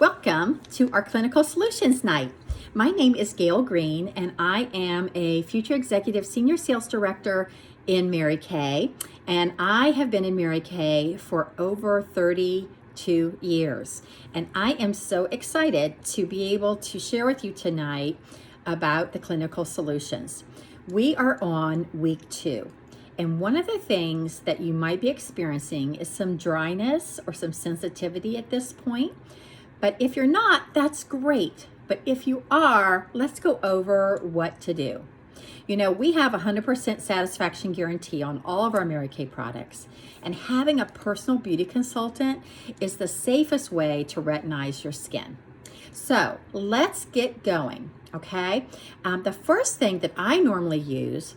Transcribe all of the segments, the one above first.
Welcome to our Clinical Solutions Night. My name is Gayle Green, and I am a Future Executive Senior Sales Director in Mary Kay, and I have been in Mary Kay for over 32 years. And I am so excited to be able to share with you tonight about the clinical solutions. We are on week 2. And one of the things that you might be experiencing is some dryness or some sensitivity at this point. But if you're not, that's great. But if you are, let's go over what to do. You know, we have a 100% satisfaction guarantee on all of our Mary Kay products. And having a personal beauty consultant is the safest way to retinize your skin. So let's get going, okay? The first thing that I normally use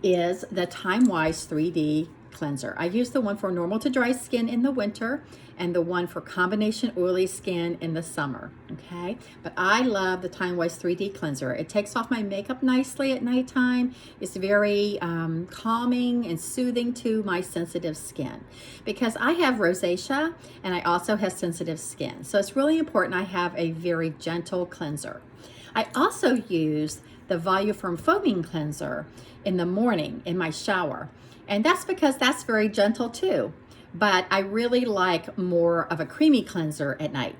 is the Time-Wise 3D cleanser. I use the one for normal to dry skin in the winter and the one for combination oily skin in the summer, okay? But I love the Time-Wise 3D cleanser. It takes off my makeup nicely at nighttime. It's very calming and soothing to my sensitive skin because I have rosacea and I also have sensitive skin. So it's really important I have a very gentle cleanser. I also use the Voluform Foaming Cleanser in the morning in my shower. And that's because that's very gentle too. But I really like more of a creamy cleanser at night.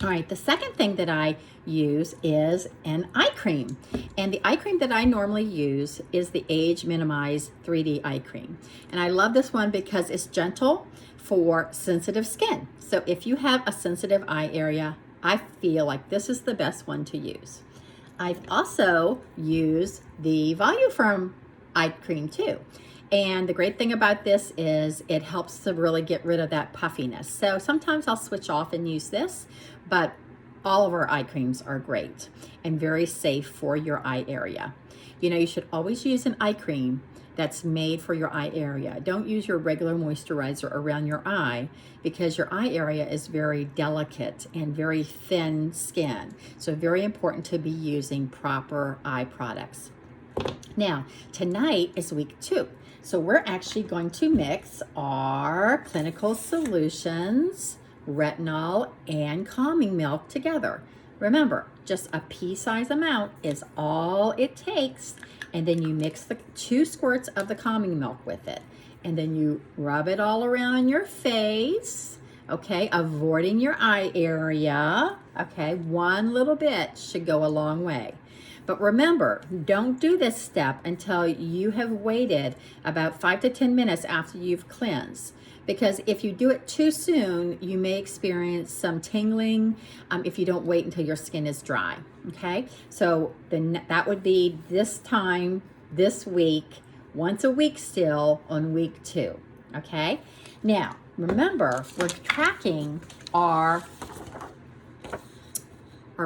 All right, the second thing that I use is an eye cream. And the eye cream that I normally use is the Age Minimize 3D eye cream. And I love this one because it's gentle for sensitive skin. So if you have a sensitive eye area, I feel like this is the best one to use. I've also used the Voluform eye cream too. And the great thing about this is it helps to really get rid of that puffiness. So sometimes I'll switch off and use this, but all of our eye creams are great and very safe for your eye area. You know, you should always use an eye cream that's made for your eye area. Don't use your regular moisturizer around your eye because your eye area is very delicate and very thin skin. So very important to be using proper eye products. Now, tonight is week 2. So we're actually going to mix our Clinical Solutions, retinol, and calming milk together. Remember, just a pea-size amount is all it takes. And then you mix the 2 squirts of the calming milk with it. And then you rub it all around your face, okay, avoiding your eye area, okay? One little bit should go a long way. But remember, don't do this step until you have waited about 5 to 10 minutes after you've cleansed. Because if you do it too soon, you may experience some tingling if you don't wait until your skin is dry, okay? So then that would be this time, this week, once a week still on week 2, okay? Now, remember, we're tracking our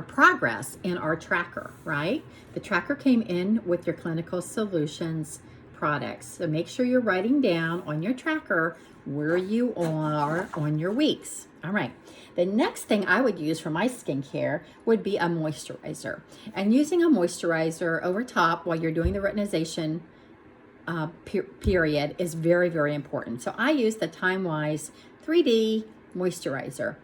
progress in our tracker, right? The tracker came in with your Clinical Solutions products. So make sure you're writing down on your tracker where you are on your weeks. All right. The next thing I would use for my skincare would be a moisturizer. And using a moisturizer over top while you're doing the retinization period is very, very important. So I use the Time-Wise 3D moisturizer.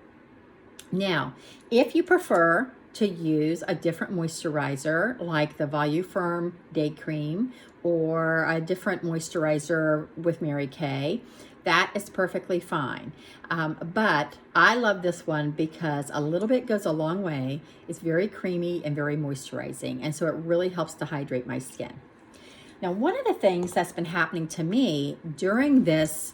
Now, if you prefer to use a different moisturizer like the Voluform Day Cream or a different moisturizer with Mary Kay, that is perfectly fine. But I love this one because a little bit goes a long way. It's very creamy and very moisturizing, and so it really helps to hydrate my skin. Now, one of the things that's been happening to me during this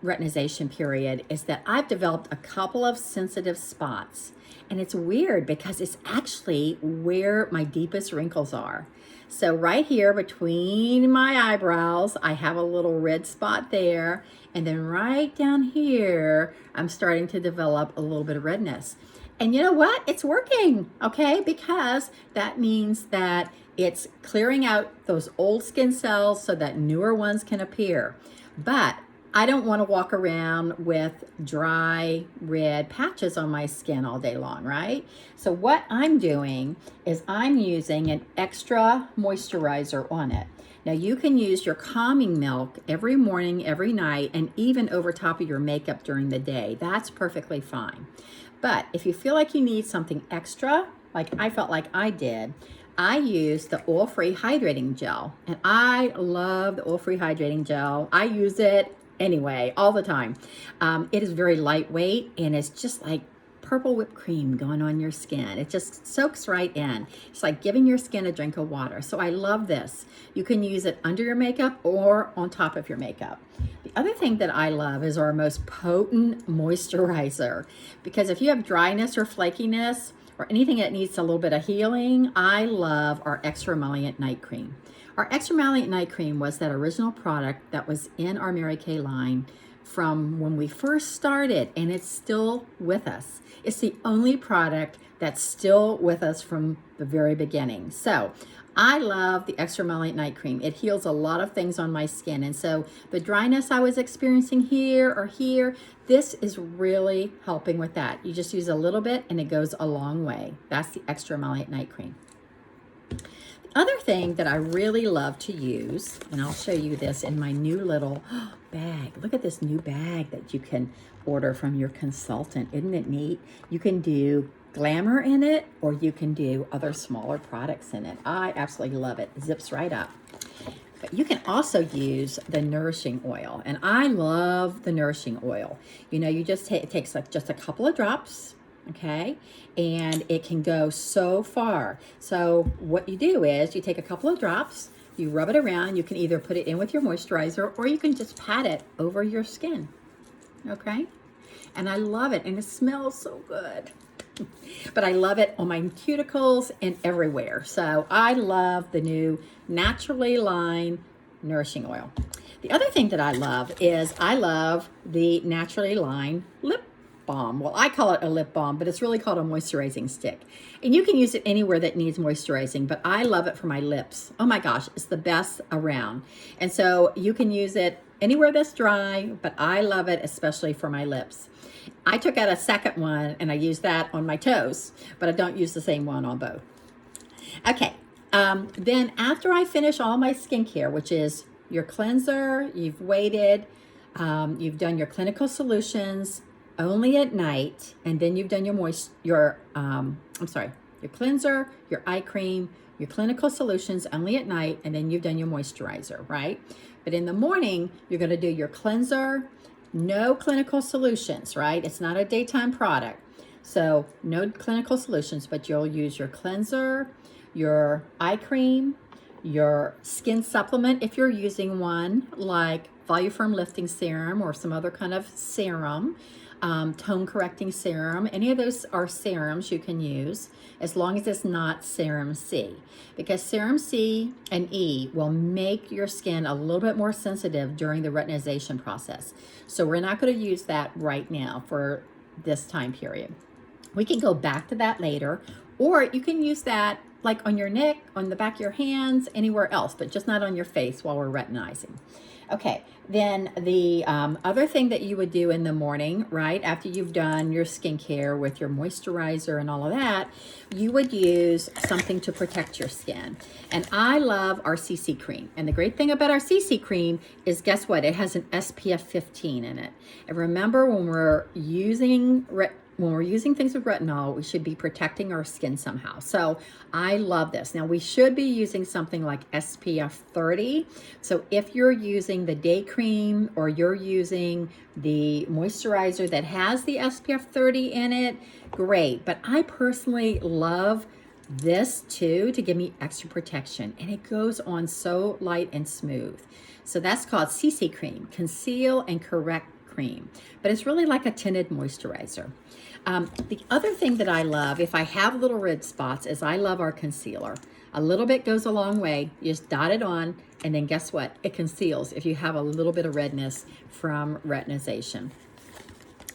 retinization period is that I've developed a couple of sensitive spots. And it's weird because it's actually where my deepest wrinkles are. So right here between my eyebrows, I have a little red spot there. And then right down here, I'm starting to develop a little bit of redness. And you know what? It's working, okay? Because that means that it's clearing out those old skin cells so that newer ones can appear. But I don't want to walk around with dry red patches on my skin all day long, right? So what I'm doing is I'm using an extra moisturizer on it. Now you can use your calming milk every morning, every night, and even over top of your makeup during the day. That's perfectly fine. But if you feel like you need something extra, like I felt like I did, I use the oil-free hydrating gel. And I love the oil-free hydrating gel. I use it anyway, all the time. It is very lightweight, and it's just like purple whipped cream going on your skin. It just soaks right in. It's like giving your skin a drink of water. So I love this. You can use it under your makeup or on top of your makeup. The other thing that I love is our most potent moisturizer, because if you have dryness or flakiness or anything that needs a little bit of healing, I love our Extra Emollient Night Cream. Our Extra Emollient Night Cream was that original product that was in our Mary Kay line from when we first started, and it's still with us. It's the only product that's still with us from the very beginning. So I love the Extra Emollient Night Cream. It heals a lot of things on my skin. And so the dryness I was experiencing here or here, this is really helping with that. You just use a little bit and it goes a long way. That's the Extra Emollient Night Cream. The other thing that I really love to use, and I'll show you this in my new little bag. Look at this new bag that you can order from your consultant. Isn't it neat? You can do glamour in it, or you can do other smaller products in it. I absolutely love it. It zips right up. But you can also use the nourishing oil, and I love the nourishing oil. You know, you just it takes like just a couple of drops, okay, and it can go so far. So what you do is you take a couple of drops, you rub it around. You can either put it in with your moisturizer, or you can just pat it over your skin, okay? And I love it, and it smells so good. But I love it on my cuticles and everywhere. So I love the new Naturally Lined Nourishing Oil. The other thing that I love is I love the Naturally Lined Lip Balm. Well, I call it a lip balm, but it's really called a moisturizing stick. And you can use it anywhere that needs moisturizing, but I love it for my lips. Oh my gosh, it's the best around. And so you can use it anywhere that's dry, but I love it especially for my lips. I took out a second one and I use that on my toes, but I don't use the same one on both. Okay, then after I finish all my skincare, which is your cleanser, you've waited, you've done your clinical solutions only at night, and then you've done your cleanser, your eye cream, your clinical solutions only at night, and then you've done your moisturizer, right? But in the morning, you're going to do your cleanser, no clinical solutions, right? It's not a daytime product. So no clinical solutions, but you'll use your cleanser, your eye cream, your skin supplement, if you're using one like Voluform Lifting Serum or some other kind of serum, tone correcting serum. Any of those are serums you can use as long as it's not serum C, because serum C and E will make your skin a little bit more sensitive during the retinization process. So we're not going to use that right now for this time period. We can go back to that later, or you can use that like on your neck, on the back of your hands, anywhere else, but just not on your face while we're retinizing. Okay, then the other thing that you would do in the morning, right, after you've done your skincare with your moisturizer and all of that, you would use something to protect your skin. And I love our CC cream. And the great thing about our CC cream is, guess what? It has an SPF 15 in it. And remember, when we're using things with retinol, we should be protecting our skin somehow. So I love this. Now, we should be using something like SPF 30. So if you're using the day cream or you're using the moisturizer that has the SPF 30 in it, great. But I personally love this too to give me extra protection. And it goes on so light and smooth. So that's called CC cream, Conceal and Correct Cream. But it's really like a tinted moisturizer. The other thing that I love, if I have little red spots, is I love our concealer. A little bit goes a long way. You just dot it on, and then guess what? It conceals if you have a little bit of redness from retinization.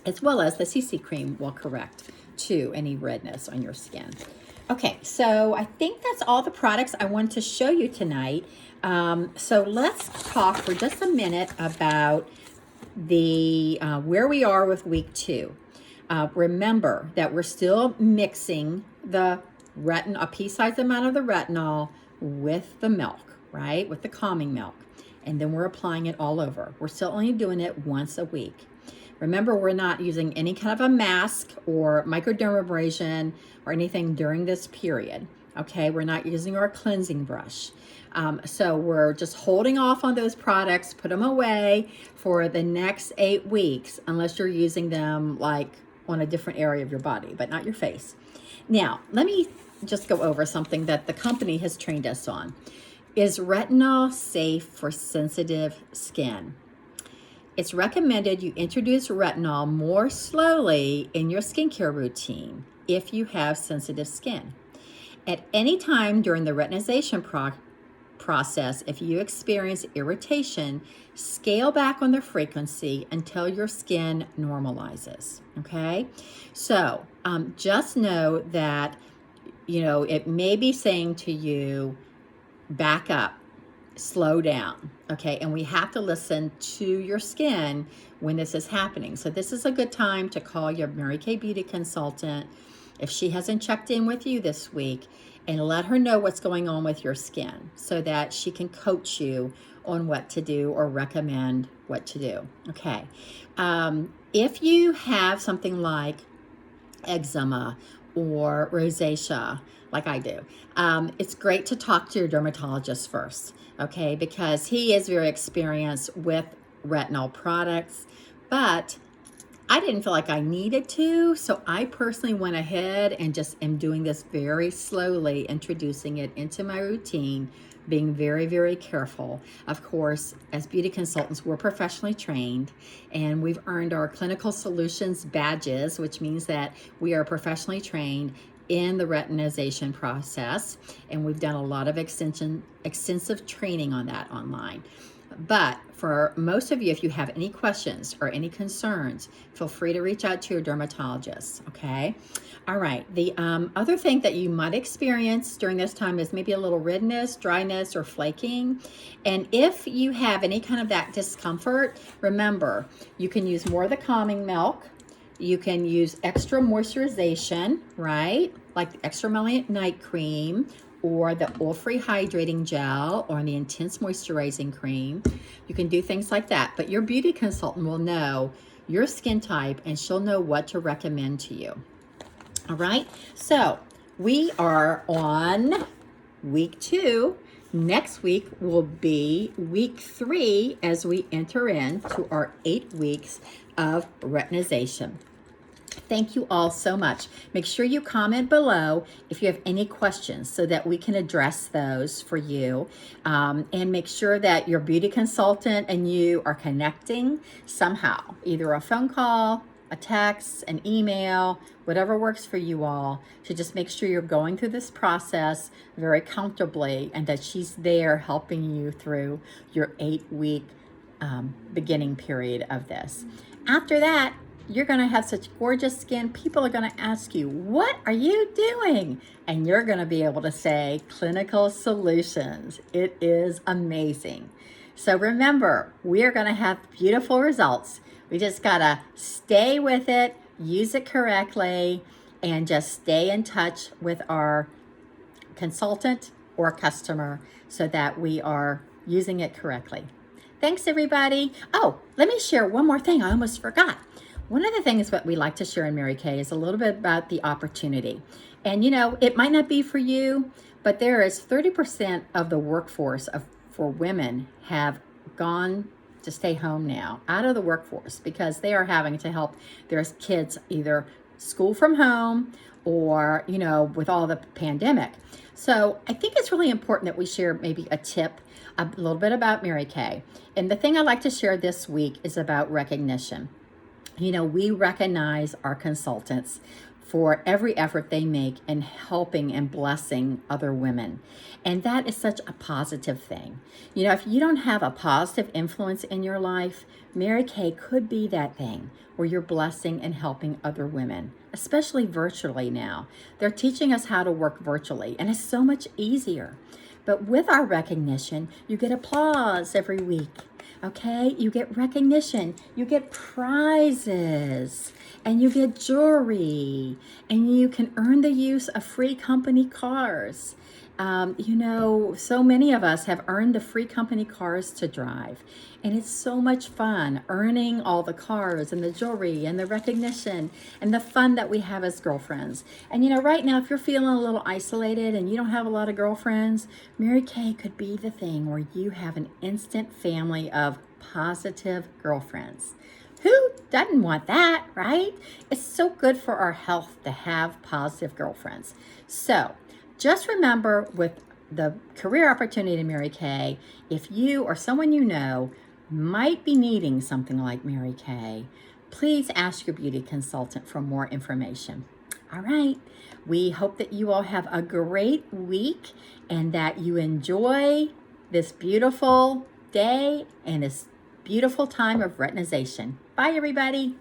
As well as the CC cream will correct to any redness on your skin. Okay, so I think that's all the products I wanted to show you tonight. So let's talk for just a minute about the where we are with week 2. Remember that we're still mixing the a pea-sized amount of the retinol with the milk, right? With the calming milk. And then we're applying it all over. We're still only doing it once a week. Remember, we're not using any kind of a mask or microdermabrasion or anything during this period. Okay, we're not using our cleansing brush. So we're just holding off on those products, put them away for the next 8 weeks, unless you're using them like on a different area of your body, but not your face. Now, let me just go over something that the company has trained us on. Is retinol safe for sensitive skin? It's recommended you introduce retinol more slowly in your skincare routine if you have sensitive skin. At any time during the retinization process, if you experience irritation, scale back on the frequency until your skin normalizes, okay? So just know that, it may be saying to you, back up, slow down, okay? And we have to listen to your skin when this is happening. So this is a good time to call your Mary Kay Beauty consultant if she hasn't checked in with you this week, and let her know what's going on with your skin so that she can coach you on what to do or recommend what to do, okay? If you have something like eczema or rosacea, like I do, it's great to talk to your dermatologist first, okay? Because he is very experienced with retinol products, but I didn't feel like I needed to, so I personally went ahead and just am doing this very slowly, introducing it into my routine, being very, very careful. Of course, as beauty consultants, we're professionally trained, and we've earned our clinical solutions badges, which means that we are professionally trained in the retinization process, and we've done a lot of extensive training on that online. But for most of you, if you have any questions or any concerns, feel free to reach out to your dermatologist, okay? All right, the other thing that you might experience during this time is maybe a little redness, dryness, or flaking. And if you have any kind of that discomfort, remember, you can use more of the calming milk. You can use extra moisturization, right? Like the extra emollient night cream, or the oil-free hydrating gel, or the intense moisturizing cream. You can do things like that, but your beauty consultant will know your skin type and she'll know what to recommend to you. All right, so we are on week 2. Next week will be week 3 as we enter into our 8 weeks of retinization. Thank you all so much. Make sure you comment below if you have any questions so that we can address those for you. And make sure that your beauty consultant and you are connecting somehow, either a phone call, a text, an email, whatever works for you all, to just make sure you're going through this process very comfortably and that she's there helping you through your 8-week beginning period of this. After that, you're going to have such gorgeous skin. People are going to ask you, what are you doing? And you're going to be able to say, clinical solutions. It is amazing. So remember, we are going to have beautiful results. We just got to stay with it, use it correctly, and just stay in touch with our consultant or customer so that we are using it correctly. Thanks, everybody. Oh, let me share one more thing. I almost forgot. One of the things that we like to share in Mary Kay is a little bit about the opportunity. And it might not be for you, but there is 30% of the workforce for women have gone to stay home now, out of the workforce, because they are having to help their kids either school from home or, with all the pandemic. So I think it's really important that we share maybe a tip, a little bit about Mary Kay. And the thing I'd like to share this week is about recognition. We recognize our consultants for every effort they make in helping and blessing other women. And that is such a positive thing. If you don't have a positive influence in your life, Mary Kay could be that thing where you're blessing and helping other women, especially virtually now. They're teaching us how to work virtually, and it's so much easier. But with our recognition, you get applause every week. Okay, you get recognition, you get prizes, and you get jewelry, and you can earn the use of free company cars. So many of us have earned the free company cars to drive, and it's so much fun earning all the cars and the jewelry and the recognition and the fun that we have as girlfriends. And right now, if you're feeling a little isolated and you don't have a lot of girlfriends, Mary Kay could be the thing where you have an instant family of positive girlfriends. Who doesn't want that, right? It's so good for our health to have positive girlfriends. So just remember, with the career opportunity in Mary Kay, if you or someone you know might be needing something like Mary Kay, please ask your beauty consultant for more information. All right. We hope that you all have a great week and that you enjoy this beautiful day and this beautiful time of retinization. Bye, everybody.